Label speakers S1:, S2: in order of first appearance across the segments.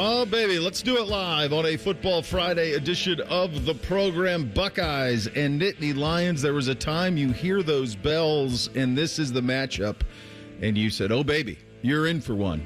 S1: Oh, baby, let's do it live on a Football Friday edition of the program. Buckeyes and Nittany Lions. There was a time you hear those bells, and this is the matchup, and you said, oh, baby, you're in for one.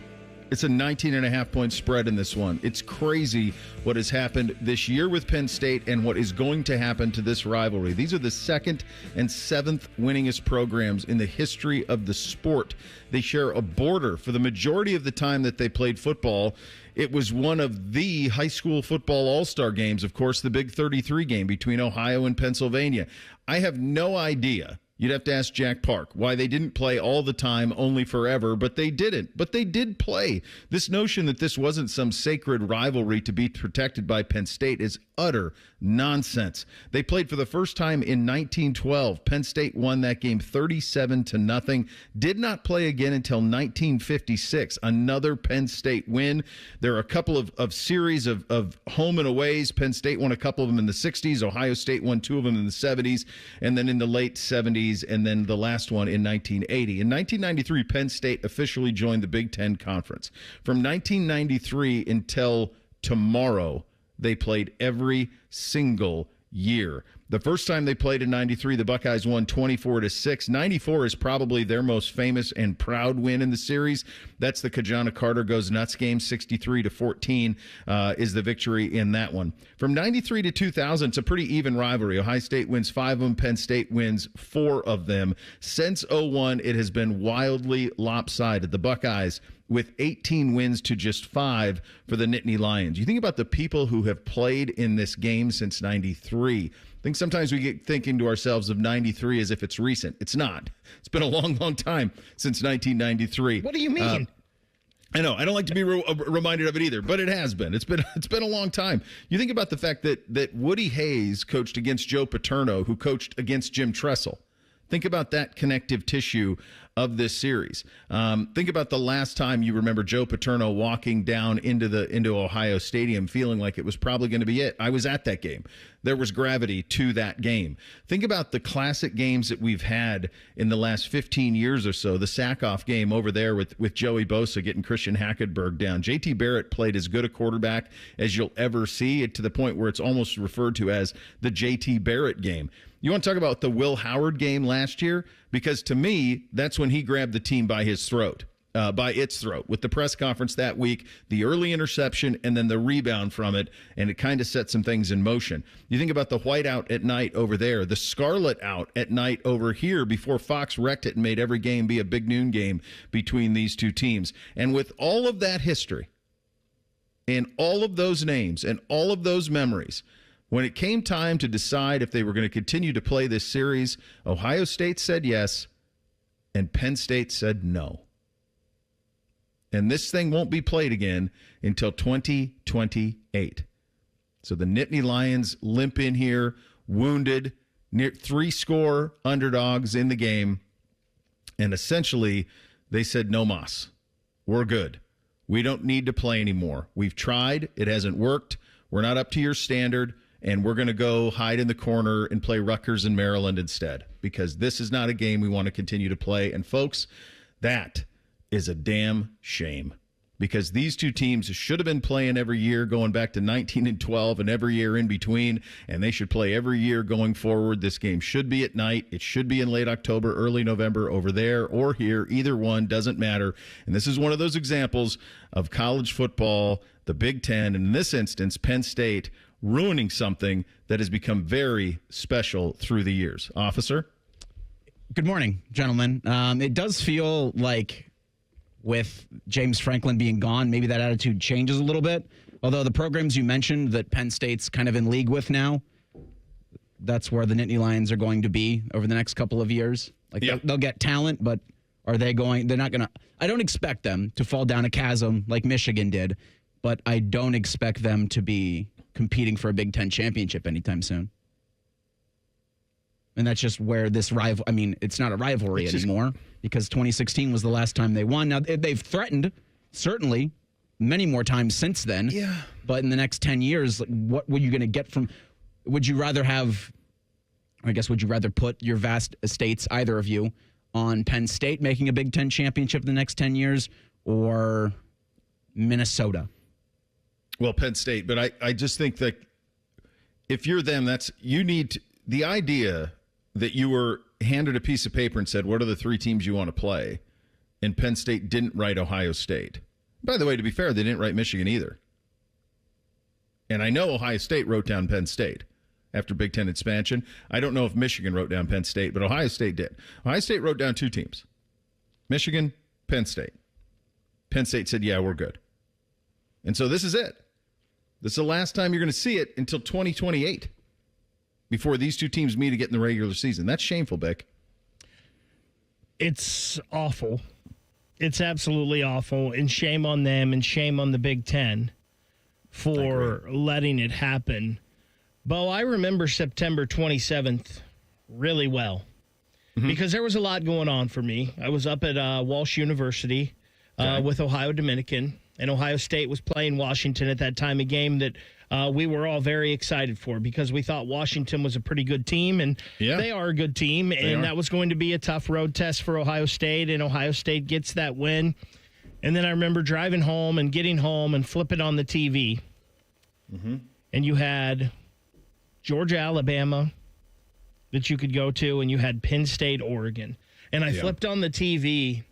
S1: It's a 19.5-point spread in this one. It's crazy what has happened this year with Penn State and what is going to happen to this rivalry. These are the second and seventh winningest programs in the history of the sport. They share a border. For the majority of the time that they played football, it was one of the high school football all-star games, of course, the Big 33 game between Ohio and Pennsylvania. I have no idea. You'd have to ask Jack Park why they didn't play all the time, only forever, but they didn't. But they did play. This notion that this wasn't some sacred rivalry to be protected by Penn State is utter nonsense. They played for the first time in 1912. Penn State won that game 37-0. Did not play again until 1956. Another Penn State win. There are a couple of series of home and aways. Penn State won a couple of them in the 60s. Ohio State won two of them in the 70s. And then in the late 70s, and then the last one in 1980. In 1993, Penn State officially joined the Big Ten Conference. From 1993 until tomorrow, they played every single year. The first time they played in 93, the Buckeyes won 24-6. 94 is probably their most famous and proud win in the series. That's the Kajana Carter Goes Nuts game. 63-14 is the victory in that one. From 93 to 2000, it's a pretty even rivalry. Ohio State wins 5 of them. Penn State wins 4 of them. Since 01, it has been wildly lopsided. The Buckeyes with 18 wins to just 5 for the Nittany Lions. You think about the people who have played in this game since 93. I think sometimes we get thinking to ourselves of 93 as if it's recent. It's not. It's been a long, long time since 1993.
S2: What do you mean?
S1: I know. I don't like to be reminded of it either, but it has been. It's been a long time. You think about the fact that Woody Hayes coached against Joe Paterno, who coached against Jim Tressel. Think about that connective tissue of this series. Think about the last time you remember Joe Paterno walking down into Ohio Stadium feeling like it was probably going to be it. I was at that game. There was gravity to that game. Think about the classic games that we've had in the last 15 years or so. The Sackhoff game over there with Joey Bosa getting Christian Hackenberg down. J.T. Barrett played as good a quarterback as you'll ever see, to the point where it's almost referred to as the J.T. Barrett game. You want to talk about the Will Howard game last year? Because to me, that's when he grabbed the team by its throat, with the press conference that week, the early interception, and then the rebound from it, and it kind of set some things in motion. You think about the whiteout at night over there, the scarlet-out at night over here before Fox wrecked it and made every game be a big noon game between these two teams. And with all of that history, and all of those names, and all of those memories, when it came time to decide if they were going to continue to play this series, Ohio State said yes, and Penn State said no. And this thing won't be played again until 2028. So the Nittany Lions limp in here, wounded, near 3-score underdogs in the game, and essentially they said, no mas. We're good. We don't need to play anymore. We've tried. It hasn't worked. We're not up to your standard. And we're going to go hide in the corner and play Rutgers in Maryland instead, because this is not a game we want to continue to play. And, folks, that is a damn shame, because these two teams should have been playing every year going back to 19 and 12 and every year in between, and they should play every year going forward. This game should be at night. It should be in late October, early November, over there or here. Either one doesn't matter. And this is one of those examples of college football, the Big Ten, and in this instance, Penn State, ruining something that has become very special through the years. Officer?
S2: Good morning, gentlemen. It does feel like with James Franklin being gone, maybe that attitude changes a little bit. Although the programs you mentioned that Penn State's kind of in league with now, that's where the Nittany Lions are going to be over the next couple of years. Like they'll get talent, but are they going? They're not going to. I don't expect them to fall down a chasm like Michigan did, but I don't expect them to be competing for a Big Ten championship anytime soon. And that's just where this it's not a rivalry anymore, because 2016 was the last time they won. Now, they've threatened, certainly, many more times since then. Yeah. But in the next 10 years, what were you going to get from... Would you rather put your vast estates, either of you, on Penn State making a Big Ten championship in the next 10 years, or Minnesota?
S1: Well, Penn State, but I just think that if you're them, the idea that you were handed a piece of paper and said, what are the 3 teams you want to play? And Penn State didn't write Ohio State. By the way, to be fair, they didn't write Michigan either. And I know Ohio State wrote down Penn State after Big Ten expansion. I don't know if Michigan wrote down Penn State, but Ohio State did. Ohio State wrote down 2 teams, Michigan, Penn State. Penn State said, yeah, we're good. And so this is it. This is the last time you're going to see it until 2028 before these 2 teams meet again in the regular season. That's shameful, Beck.
S3: It's awful. It's absolutely awful, and shame on them and shame on the Big Ten for letting it happen. Beau, I remember September 27th really well because there was a lot going on for me. I was up at Walsh University with Ohio Dominican, and Ohio State was playing Washington at that time, a game that we were all very excited for because we thought Washington was a pretty good team, and they are a good team, and that was going to be a tough road test for Ohio State, and Ohio State gets that win. And then I remember driving home and getting home and flipping on the TV, and you had Georgia, Alabama that you could go to, and you had Penn State, Oregon. And I flipped on the TV,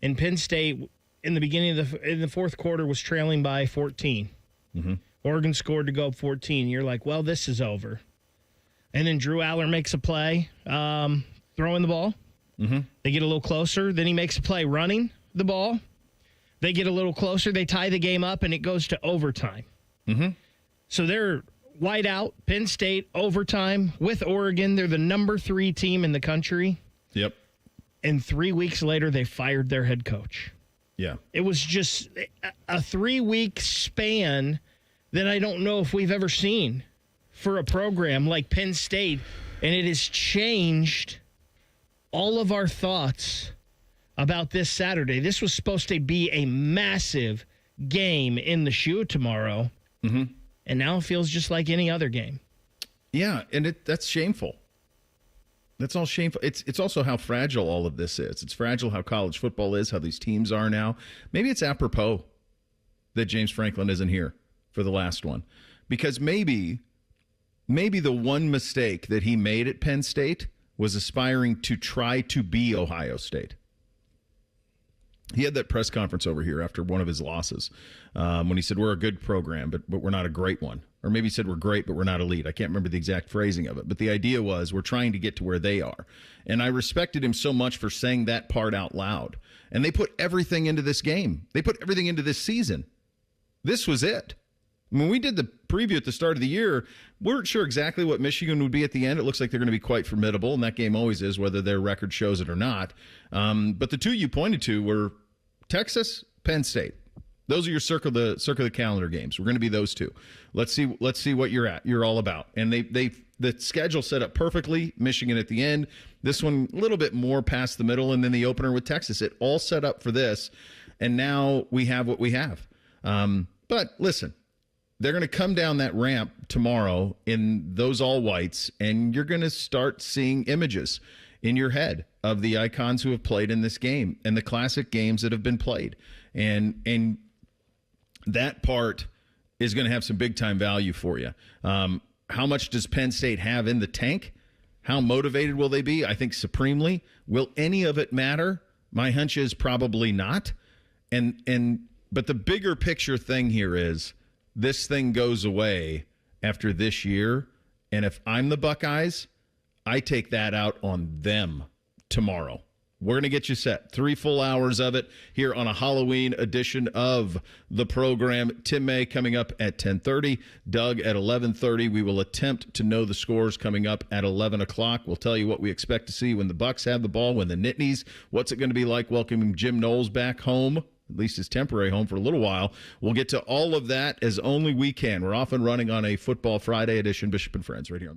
S3: and Penn State in the beginning of in the fourth quarter was trailing by 14. Oregon scored to go up 14. You're like, well, this is over. And then Drew Aller makes a play throwing the ball. They get a little closer. Then he makes a play running the ball. They get a little closer. They tie the game up, and it goes to overtime. So they're whiteout, Penn State, overtime with Oregon. They're the number 3 team in the country.
S1: Yep.
S3: And 3 weeks later, they fired their head coach.
S1: Yeah.
S3: It was just a 3-week span that I don't know if we've ever seen for a program like Penn State, and it has changed all of our thoughts about this Saturday. This was supposed to be a massive game in the shoe tomorrow, and now it feels just like any other game.
S1: Yeah, and that's shameful. That's all shameful. It's also how fragile all of this is. It's fragile how college football is, how these teams are now. Maybe it's apropos that James Franklin isn't here for the last one, because maybe the one mistake that he made at Penn State was aspiring to try to be Ohio State. He had that press conference over here after one of his losses when he said, we're a good program, but we're not a great one. Or maybe he said, we're great, but we're not elite. I can't remember the exact phrasing of it. But the idea was we're trying to get to where they are. And I respected him so much for saying that part out loud. And they put everything into this game. They put everything into this season. This was it. When we did the preview at the start of the year, we weren't sure exactly what Michigan would be at the end. It looks like they're going to be quite formidable, and that game always is, whether their record shows it or not. But the 2 you pointed to were Texas, Penn State. Those are your circle the calendar games. We're going to be those 2. Let's see what you're all about. And the schedule set up perfectly. Michigan at the end. This one a little bit more past the middle, and then the opener with Texas. It all set up for this, and now we have what we have. But listen, they're going to come down that ramp tomorrow in those all whites, and you're going to start seeing images in your head of the icons who have played in this game and the classic games that have been played. And that part is going to have some big-time value for you. How much does Penn State have in the tank? How motivated will they be? I think supremely. Will any of it matter? My hunch is probably not. But the bigger picture thing here is this thing goes away after this year, and if I'm the Buckeyes, I take that out on them tomorrow. We're going to get you set. 3 full hours of it here on a Halloween edition of the program. Tim May coming up at 10:30. Doug at 11:30. We will attempt to know the scores coming up at 11 o'clock. We'll tell you what we expect to see when the Bucks have the ball, when the Nittanies. What's it going to be like welcoming Jim Knowles back home? At least his temporary home for a little while. We'll get to all of that as only we can. We're off and running on a Football Friday edition. Bishop and Friends right here on